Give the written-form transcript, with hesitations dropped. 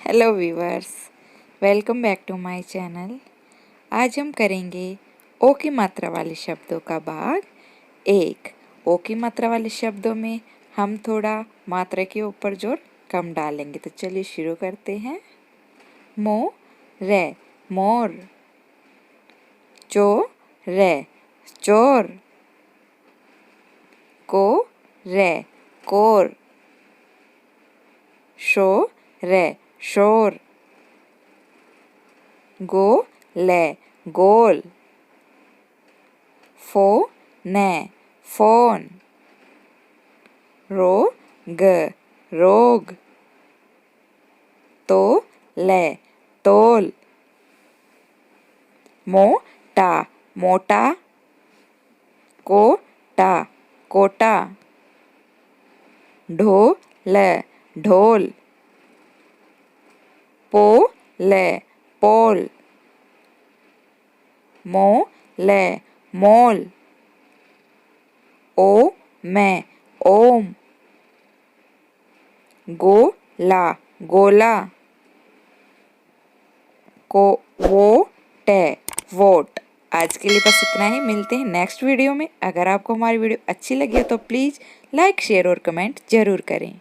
Hello viewers, welcome back to my channel. आज हम करेंगे ओ की मात्रा वाले शब्दों का भाग एक। ओ की मात्रा वाले शब्दों में हम थोड़ा मात्रा के ऊपर जोर कम डालेंगे। तो चलिए शुरू करते हैं। मो रे मोर, चो रे चोर, को रे कोर, शो रे शोर, गो ले गोल, फो ने फोन, रो ग रोग, तो ले तोल, मोटा मोटा, कोटा कोटा, ढोल ढोल, पोल पोल, मोल मोल, ओ में ओम, गोला गोला, को वो टे वोट। आज के लिए बस इतना ही। मिलते हैं नेक्स्ट वीडियो में। अगर आपको हमारी वीडियो अच्छी लगी हो तो प्लीज़ लाइक शेयर और कमेंट ज़रूर करें।